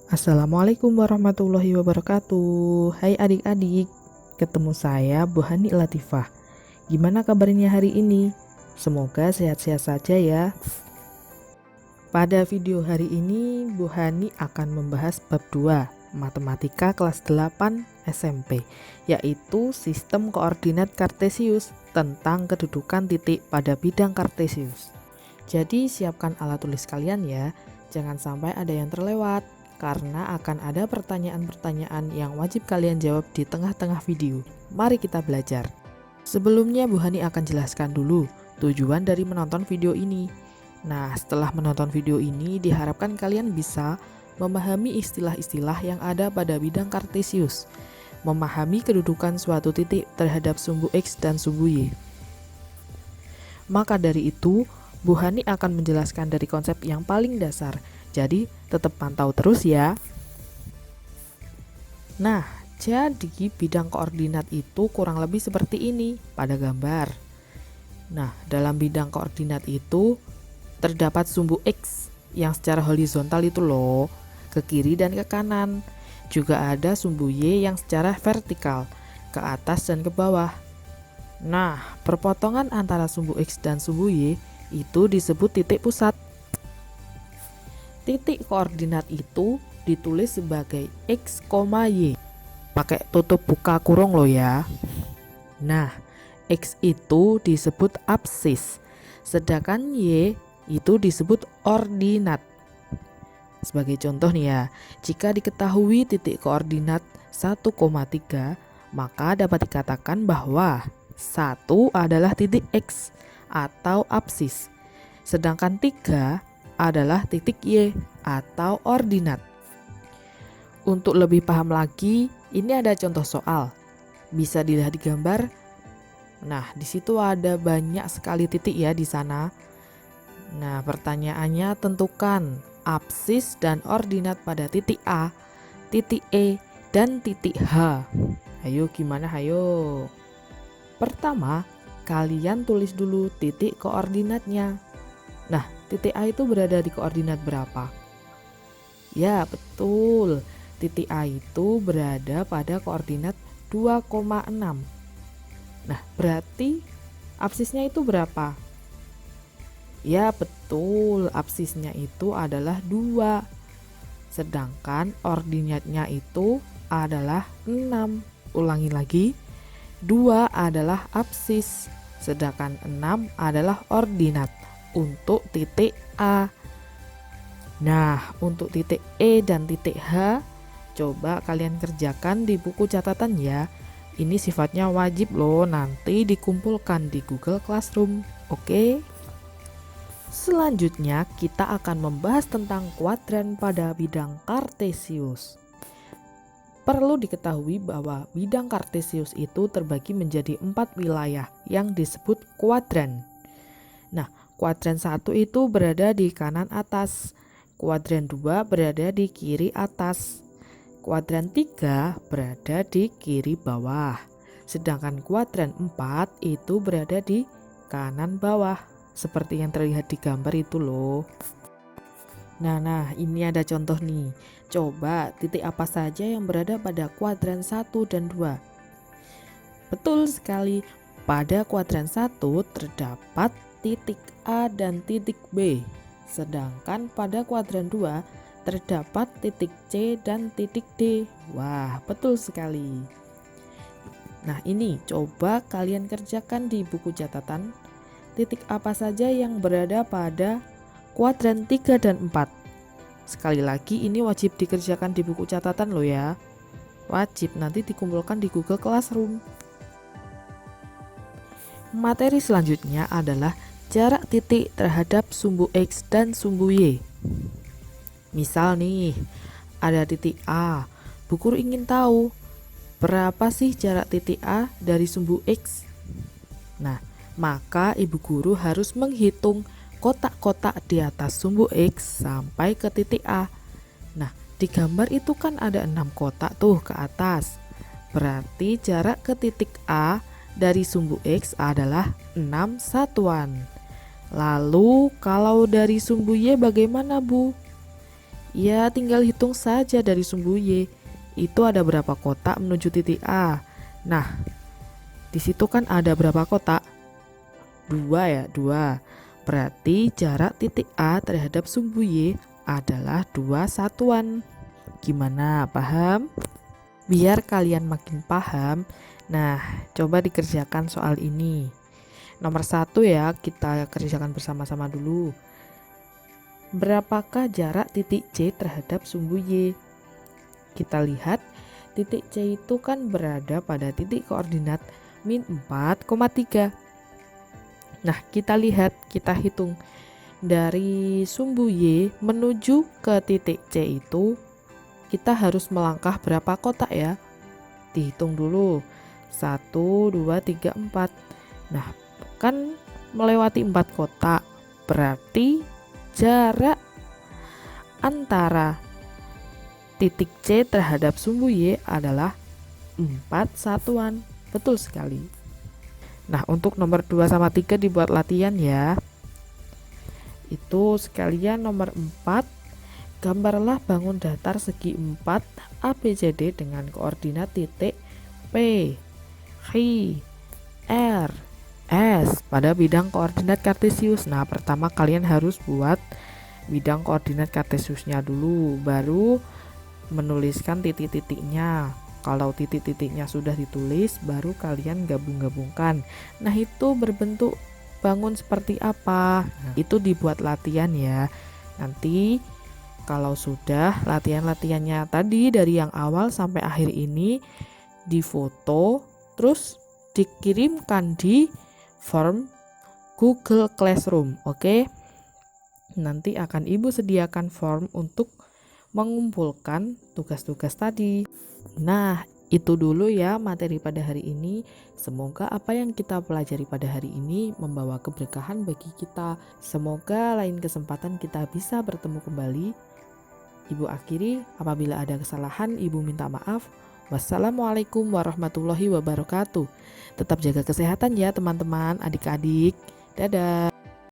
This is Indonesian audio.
Assalamualaikum warahmatullahi wabarakatuh. Hai adik-adik, ketemu saya Bu Hani Latifah. Gimana kabarnya hari ini? Semoga sehat-sehat saja ya. Pada video hari ini Bu Hani akan membahas bab 2 Matematika kelas 8 SMP, yaitu sistem koordinat kartesius tentang kedudukan titik pada bidang kartesius. Jadi siapkan alat tulis kalian ya, jangan sampai ada yang terlewat, karena akan ada pertanyaan-pertanyaan yang wajib kalian jawab di tengah-tengah video. Mari kita belajar. Sebelumnya Bu Hani akan jelaskan dulu tujuan dari menonton video ini. Nah, setelah menonton video ini diharapkan kalian bisa memahami istilah-istilah yang ada pada bidang kartesius, memahami kedudukan suatu titik terhadap sumbu X dan sumbu Y. Maka dari itu, Bu Hani akan menjelaskan dari konsep yang paling dasar. Jadi, tetap pantau terus ya. Nah, jadi bidang koordinat itu kurang lebih seperti ini pada gambar. Nah, dalam bidang koordinat itu terdapat sumbu X yang secara horizontal itu loh, ke kiri dan ke kanan. Juga ada sumbu Y yang secara vertikal, ke atas dan ke bawah. Nah, perpotongan antara sumbu X dan sumbu Y itu disebut titik pusat. Titik koordinat itu ditulis sebagai X, Y. Pakai tutup buka kurung loh ya. Nah, X itu disebut absis, sedangkan Y itu disebut ordinat. Sebagai contoh nih ya, jika diketahui titik koordinat 1,3, maka dapat dikatakan bahwa 1 adalah titik X atau absis, sedangkan 3 adalah titik Y atau ordinat. Untuk lebih paham lagi, ini ada contoh soal. Bisa dilihat di gambar. Nah, di situ ada banyak sekali titik ya di sana. Nah, pertanyaannya tentukan absis dan ordinat pada titik A, titik E, dan titik H. Ayo gimana, ayo. Pertama, kalian tulis dulu titik koordinatnya. Nah, titik A itu berada di koordinat berapa? Ya, betul. Titik A itu berada pada koordinat 2,6. Nah, berarti absisnya itu berapa? Ya, betul. Absisnya itu adalah 2. Sedangkan ordinatnya itu adalah 6. Ulangi lagi. 2 adalah absis, sedangkan 6 adalah ordinat untuk titik A. Nah, untuk titik E dan titik H, coba kalian kerjakan di buku catatan ya. Ini sifatnya wajib loh, nanti dikumpulkan di Google Classroom. Oke? Selanjutnya kita akan membahas tentang kuadran pada bidang kartesius. Perlu diketahui bahwa bidang kartesius itu terbagi menjadi 4 wilayah yang disebut kuadran. Nah, kuadran 1 itu berada di kanan atas, kuadran 2 berada di kiri atas, kuadran 3 berada di kiri bawah, sedangkan kuadran 4 itu berada di kanan bawah, seperti yang terlihat di gambar itu loh. Nah, ini ada contoh nih. Coba titik apa saja yang berada pada kuadran 1 dan 2? Betul sekali, pada kuadran 1 terdapat titik A dan titik B, sedangkan pada kuadran 2 terdapat titik C dan titik D. Wah, betul sekali. Nah, ini coba kalian kerjakan di buku catatan. Titik apa saja yang berada pada kuadran 3 dan 4? Sekali lagi, ini wajib dikerjakan di buku catatan loh ya. Wajib, nanti dikumpulkan di Google Classroom. Materi selanjutnya adalah jarak titik terhadap sumbu X dan sumbu Y. Misal nih, ada titik A. Bu Guru ingin tahu berapa sih jarak titik A dari sumbu X. Nah, maka Ibu Guru harus menghitung kotak-kotak di atas sumbu X sampai ke titik A. Nah, di gambar itu kan ada 6 kotak tuh ke atas. Berarti jarak ke titik A dari sumbu X adalah 6 satuan. Lalu kalau dari sumbu Y bagaimana Bu? Ya, tinggal hitung saja dari sumbu Y. Itu ada berapa kotak menuju titik A. Nah, di situ kan ada berapa kotak? 2 ya, 2. Berarti jarak titik A terhadap sumbu Y adalah 2 satuan. Gimana, paham? Biar kalian makin paham, nah coba dikerjakan soal ini. Nomor 1 ya, kita kerjakan bersama-sama dulu. Berapakah jarak titik C terhadap sumbu Y? Kita lihat titik C itu kan berada pada titik koordinat min 4,3. Nah, kita lihat, kita hitung dari sumbu Y menuju ke titik C itu kita harus melangkah berapa kotak ya? Dihitung dulu. 1, 2, 3, 4. Nah, kan melewati 4 kotak. Berarti jarak antara titik C terhadap sumbu Y adalah 4 satuan. Betul sekali. Nah, untuk nomor 2 sama 3 dibuat latihan ya. Itu sekalian nomor 4. Gambarlah bangun datar segi 4 ABCD dengan koordinat titik P, Q, R, S pada bidang koordinat kartesius. Nah, pertama kalian harus buat bidang koordinat kartesiusnya dulu, baru menuliskan titik-titiknya. Kalau titik-titiknya sudah ditulis, baru kalian gabung-gabungkan. Nah, itu berbentuk bangun seperti apa? Nah, itu dibuat latihan ya. Nanti kalau sudah latihan-latihannya tadi dari yang awal sampai akhir ini difoto, terus dikirimkan di form Google Classroom, oke? Nanti akan Ibu sediakan form untuk mengumpulkan tugas-tugas tadi. Nah, itu dulu ya materi pada hari ini. Semoga apa yang kita pelajari pada hari ini membawa keberkahan bagi kita. Semoga lain kesempatan kita bisa bertemu kembali. Ibu akhiri, apabila ada kesalahan Ibu minta maaf. Wassalamualaikum warahmatullahi wabarakatuh. Tetap jaga kesehatan ya teman-teman, adik-adik. Dadah.